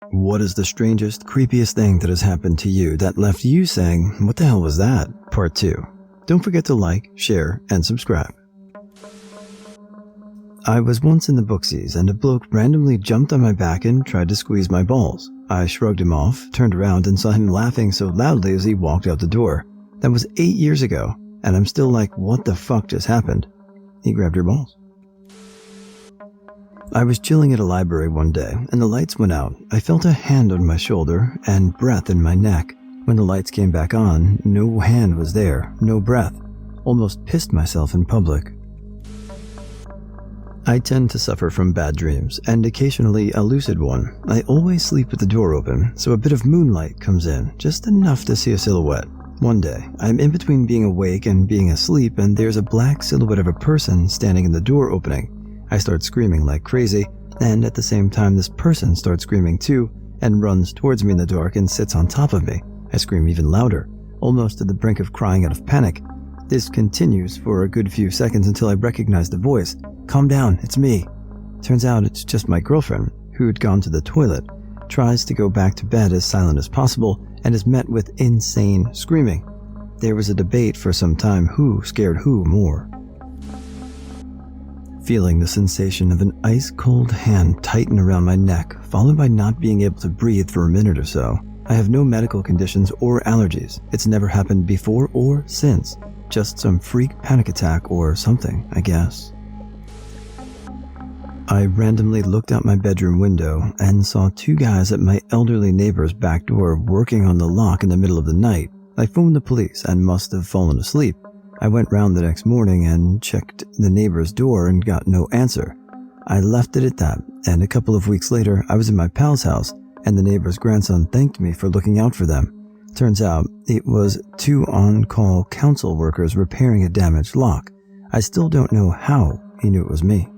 What is the strangest, creepiest thing that has happened to you that left you saying, "What the hell was that?" Part 2. Don't forget to like, share, and subscribe. I was once in the booksies and a bloke randomly jumped on my back and tried to squeeze my balls. I shrugged him off, turned around, and saw him laughing so loudly as he walked out the door. That was 8 years ago, and I'm still like, what the fuck just happened? He grabbed your balls. I was chilling at a library one day, and the lights went out. I felt a hand on my shoulder and breath in my neck. When the lights came back on, no hand was there, no breath. Almost pissed myself in public. I tend to suffer from bad dreams, and occasionally a lucid one. I always sleep with the door open, so a bit of moonlight comes in, just enough to see a silhouette. One day, I'm in between being awake and being asleep, and there's a black silhouette of a person standing in the door opening. I start screaming like crazy, and at the same time this person starts screaming too, and runs towards me in the dark and sits on top of me. I scream even louder, almost to the brink of crying out of panic. This continues for a good few seconds until I recognize the voice. "Calm down, it's me." Turns out it's just my girlfriend, who'd gone to the toilet, tries to go back to bed as silent as possible, and is met with insane screaming. There was a debate for some time who scared who more. Feeling the sensation of an ice-cold hand tighten around my neck, followed by not being able to breathe for a minute or so. I have no medical conditions or allergies. It's never happened before or since. Just some freak panic attack or something, I guess. I randomly looked out my bedroom window and saw two guys at my elderly neighbor's back door working on the lock in the middle of the night. I phoned the police and must have fallen asleep. I went round the next morning and checked the neighbor's door and got no answer. I left it at that, and a couple of weeks later, I was in my pal's house, and the neighbor's grandson thanked me for looking out for them. Turns out, it was two on-call council workers repairing a damaged lock. I still don't know how he knew it was me.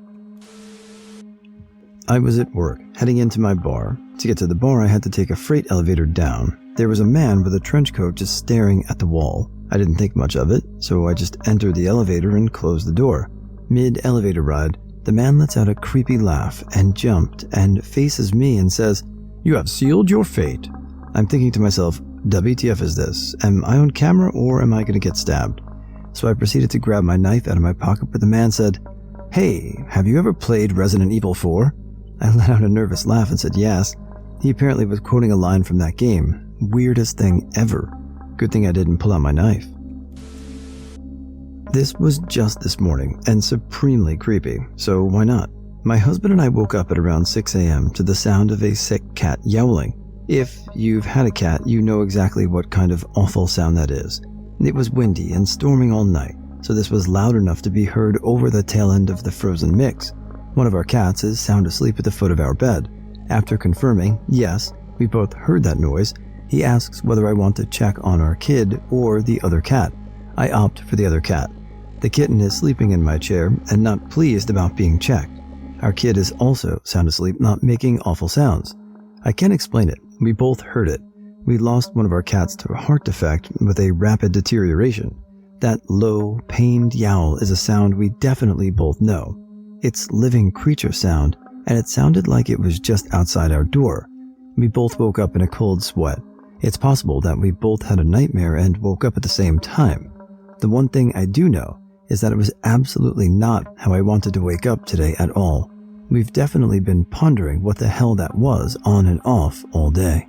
I was at work, heading into my bar. To get to the bar, I had to take a freight elevator down. There was a man with a trench coat just staring at the wall. I didn't think much of it, so I just entered the elevator and closed the door. Mid-elevator ride, the man lets out a creepy laugh and jumped and faces me and says, "You have sealed your fate." I'm thinking to myself, WTF is this? Am I on camera or am I going to get stabbed? So I proceeded to grab my knife out of my pocket, but the man said, "Hey, have you ever played Resident Evil 4? I let out a nervous laugh and said yes. He apparently was quoting a line from that game. Weirdest thing ever. Good thing I didn't pull out my knife. This was just this morning and supremely creepy, so why not? My husband and I woke up at around 6 a.m. to the sound of a sick cat yowling. If you've had a cat, you know exactly what kind of awful sound that is. It was windy and storming all night, so this was loud enough to be heard over the tail end of the frozen mix. One of our cats is sound asleep at the foot of our bed. After confirming, yes, we both heard that noise, he asks whether I want to check on our kid or the other cat. I opt for the other cat. The kitten is sleeping in my chair and not pleased about being checked. Our kid is also sound asleep, not making awful sounds. I can't explain it. We both heard it. We lost one of our cats to a heart defect with a rapid deterioration. That low, pained yowl is a sound we definitely both know. It's living creature sound, and it sounded like it was just outside our door. We both woke up in a cold sweat. It's possible that we both had a nightmare and woke up at the same time. The one thing I do know is that it was absolutely not how I wanted to wake up today at all. We've definitely been pondering what the hell that was on and off all day.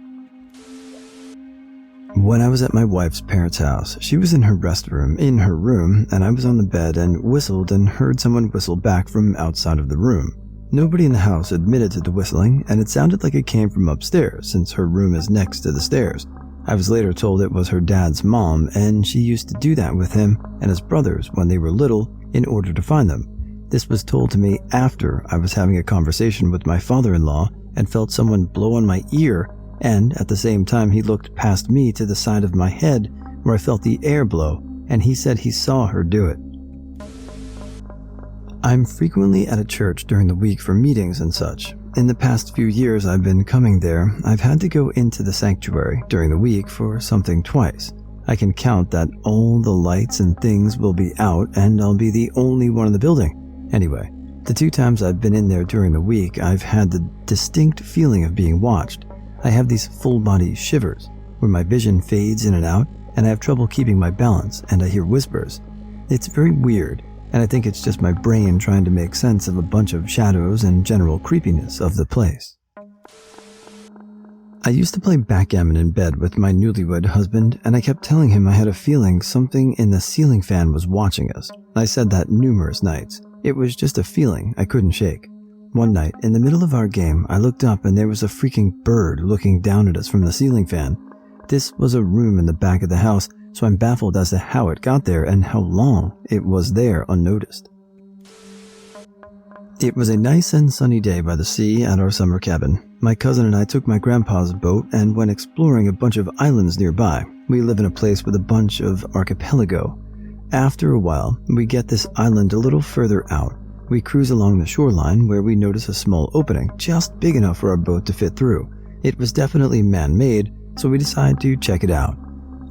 When I was at my wife's parents' house, she was in her restroom in her room, and I was on the bed and whistled and heard someone whistle back from outside of the room. Nobody in the house admitted to the whistling, and it sounded like it came from upstairs since her room is next to the stairs. I was later told it was her dad's mom, and she used to do that with him and his brothers when they were little in order to find them. This was told to me after I was having a conversation with my father-in-law and felt someone blow on my ear, and at the same time he looked past me to the side of my head where I felt the air blow, and he said he saw her do it. I'm frequently at a church during the week for meetings and such. In the past few years I've been coming there, I've had to go into the sanctuary during the week for something twice. I can count that all the lights and things will be out and I'll be the only one in the building. Anyway, the 2 times I've been in there during the week, I've had the distinct feeling of being watched. I have these full-body shivers where my vision fades in and out, and I have trouble keeping my balance, and I hear whispers. It's very weird, and I think it's just my brain trying to make sense of a bunch of shadows and general creepiness of the place. I used to play backgammon in bed with my newlywed husband, and I kept telling him I had a feeling something in the ceiling fan was watching us. I said that numerous nights. It was just a feeling I couldn't shake. One night, in the middle of our game, I looked up and there was a freaking bird looking down at us from the ceiling fan. This was a room in the back of the house, so I'm baffled as to how it got there and how long it was there unnoticed. It was a nice and sunny day by the sea at our summer cabin. My cousin and I took my grandpa's boat and went exploring a bunch of islands nearby. We live in a place with a bunch of archipelago. After a while, we get this island a little further out. We cruise along the shoreline where we notice a small opening, just big enough for our boat to fit through. It was definitely man-made, so we decide to check it out.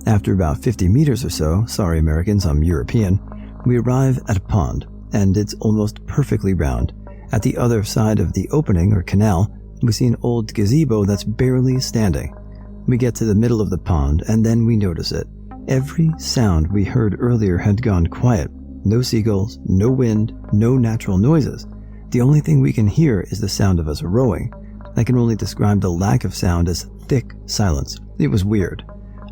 After about 50 meters or so, sorry Americans, I'm European, we arrive at a pond, and it's almost perfectly round. At the other side of the opening or canal, we see an old gazebo that's barely standing. We get to the middle of the pond, and then we notice it. Every sound we heard earlier had gone quiet. No seagulls, no wind, no natural noises. The only thing we can hear is the sound of us rowing. I can only describe the lack of sound as thick silence. It was weird.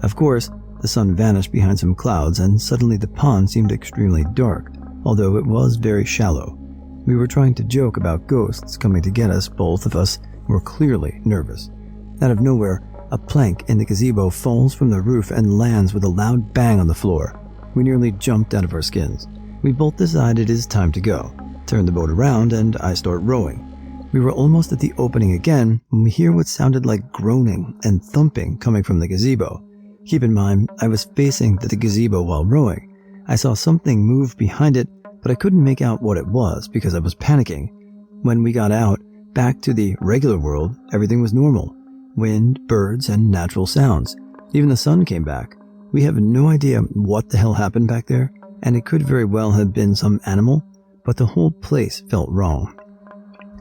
Of course, the sun vanished behind some clouds and suddenly the pond seemed extremely dark, although it was very shallow. We were trying to joke about ghosts coming to get us. Both of us were clearly nervous. Out of nowhere, a plank in the gazebo falls from the roof and lands with a loud bang on the floor. We nearly jumped out of our skins. We both decide it is time to go, turn the boat around, and I start rowing. We were almost at the opening again when we hear what sounded like groaning and thumping coming from the gazebo. Keep in mind, I was facing the gazebo while rowing. I saw something move behind it, but I couldn't make out what it was because I was panicking. When we got out, back to the regular world, everything was normal. Wind, birds, and natural sounds. Even the sun came back. We have no idea what the hell happened back there, and it could very well have been some animal, but the whole place felt wrong.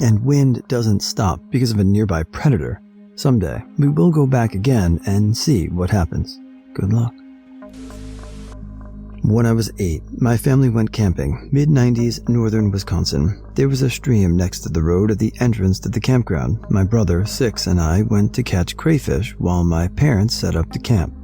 And wind doesn't stop because of a nearby predator. Someday, we will go back again and see what happens. Good luck. When I was 8, my family went camping, mid-90s, northern Wisconsin. There was a stream next to the road at the entrance to the campground. My brother, 6, and I went to catch crayfish while my parents set up the camp.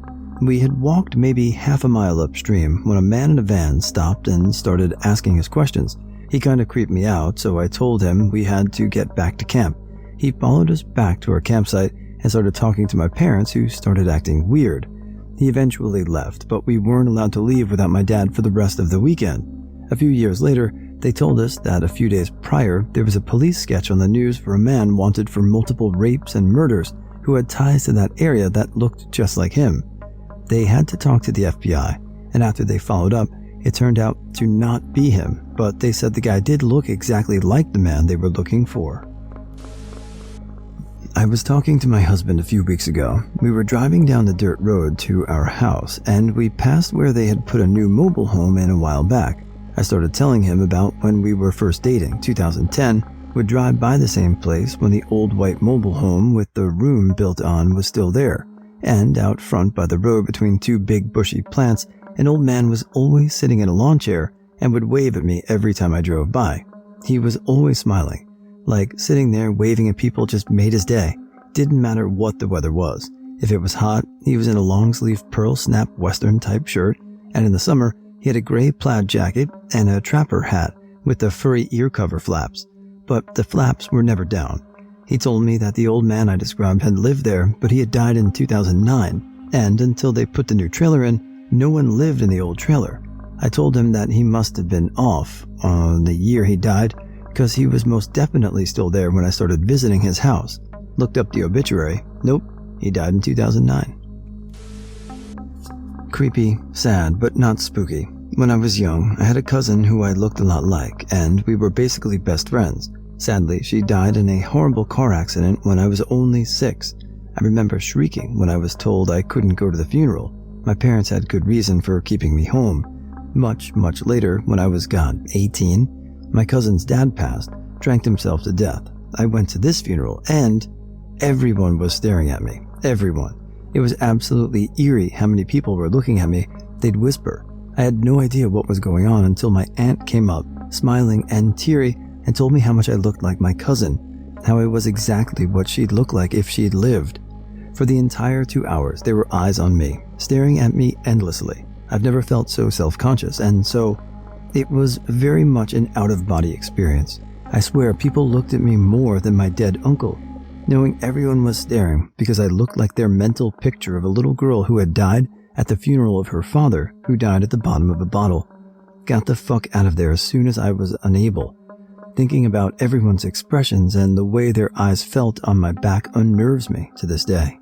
We had walked maybe half a mile upstream when a man in a van stopped and started asking us questions. He kind of creeped me out, so I told him we had to get back to camp. He followed us back to our campsite and started talking to my parents, who started acting weird. He eventually left, but we weren't allowed to leave without my dad for the rest of the weekend. A few years later, they told us that a few days prior, there was a police sketch on the news for a man wanted for multiple rapes and murders who had ties to that area that looked just like him. They had to talk to the FBI, and after they followed up, it turned out to not be him, but they said the guy did look exactly like the man they were looking for. I was talking to my husband a few weeks ago. We were driving down the dirt road to our house, and we passed where they had put a new mobile home in a while back. I started telling him about when we were first dating, 2010, would drive by the same place when the old white mobile home with the room built on was still there. And out front by the road between two big bushy plants, an old man was always sitting in a lawn chair and would wave at me every time I drove by. He was always smiling. Like, sitting there waving at people just made his day. Didn't matter what the weather was. If it was hot, he was in a long-sleeve pearl snap western type shirt, and in the summer, he had a gray plaid jacket and a trapper hat with the furry ear cover flaps. But the flaps were never down. He told me that the old man I described had lived there, but he had died in 2009, and until they put the new trailer in, no one lived in the old trailer. I told him that he must have been off on the year he died, because he was most definitely still there when I started visiting his house. Looked up the obituary. Nope, he died in 2009. Creepy, sad, but not spooky. When I was young, I had a cousin who I looked a lot like, and we were basically best friends. Sadly, she died in a horrible car accident when I was only 6. I remember shrieking when I was told I couldn't go to the funeral. My parents had good reason for keeping me home. Much later, when I was 18, my cousin's dad passed, drank himself to death. I went to this funeral, and Everyone was staring at me. Everyone. It was absolutely eerie how many people were looking at me. They'd whisper. I had no idea what was going on until my aunt came up, smiling and teary, and told me how much I looked like my cousin, how I was exactly what she'd look like if she'd lived. For the entire 2 hours, there were eyes on me, staring at me endlessly. I've never felt so self-conscious, and so it was very much an out-of-body experience. I swear people looked at me more than my dead uncle, knowing everyone was staring because I looked like their mental picture of a little girl who had died at the funeral of her father, who died at the bottom of a bottle. Got the fuck out of there as soon as I was unable. Thinking about everyone's expressions and the way their eyes felt on my back unnerves me to this day.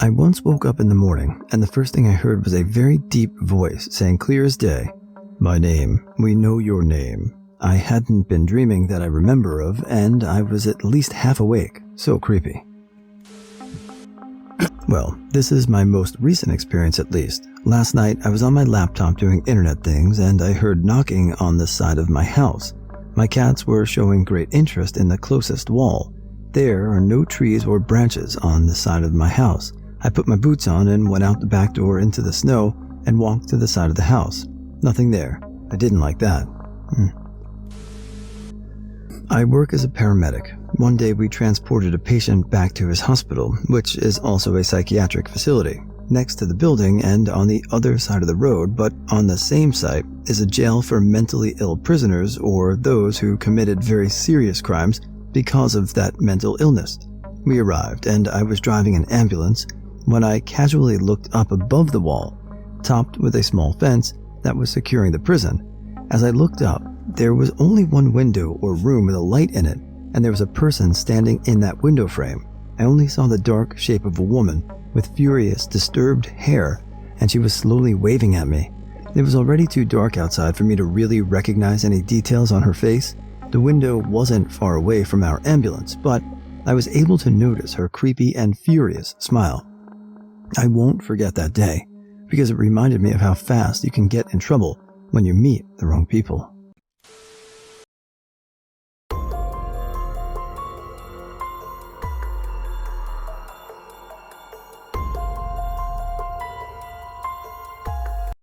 I once woke up in the morning, and the first thing I heard was a very deep voice saying clear as day, "My name, we know your name." I hadn't been dreaming that I remember of, and I was at least half awake. So creepy. Well, this is my most recent experience at least. Last night, I was on my laptop doing internet things, and I heard knocking on the side of my house. My cats were showing great interest in the closest wall. There are no trees or branches on the side of my house. I put my boots on and went out the back door into the snow and walked to the side of the house. Nothing there. I didn't like that. I work as a paramedic. One day we transported a patient back to his hospital, which is also a psychiatric facility. Next to the building and on the other side of the road, but on the same site, is a jail for mentally ill prisoners or those who committed very serious crimes because of that mental illness. We arrived, and I was driving an ambulance when I casually looked up above the wall, topped with a small fence that was securing the prison. As I looked up, there was only one window or room with a light in it, and there was a person standing in that window frame. I only saw the dark shape of a woman with furious, disturbed hair, and she was slowly waving at me. It was already too dark outside for me to really recognize any details on her face. The window wasn't far away from our ambulance, but I was able to notice her creepy and furious smile. I won't forget that day, because it reminded me of how fast you can get in trouble when you meet the wrong people.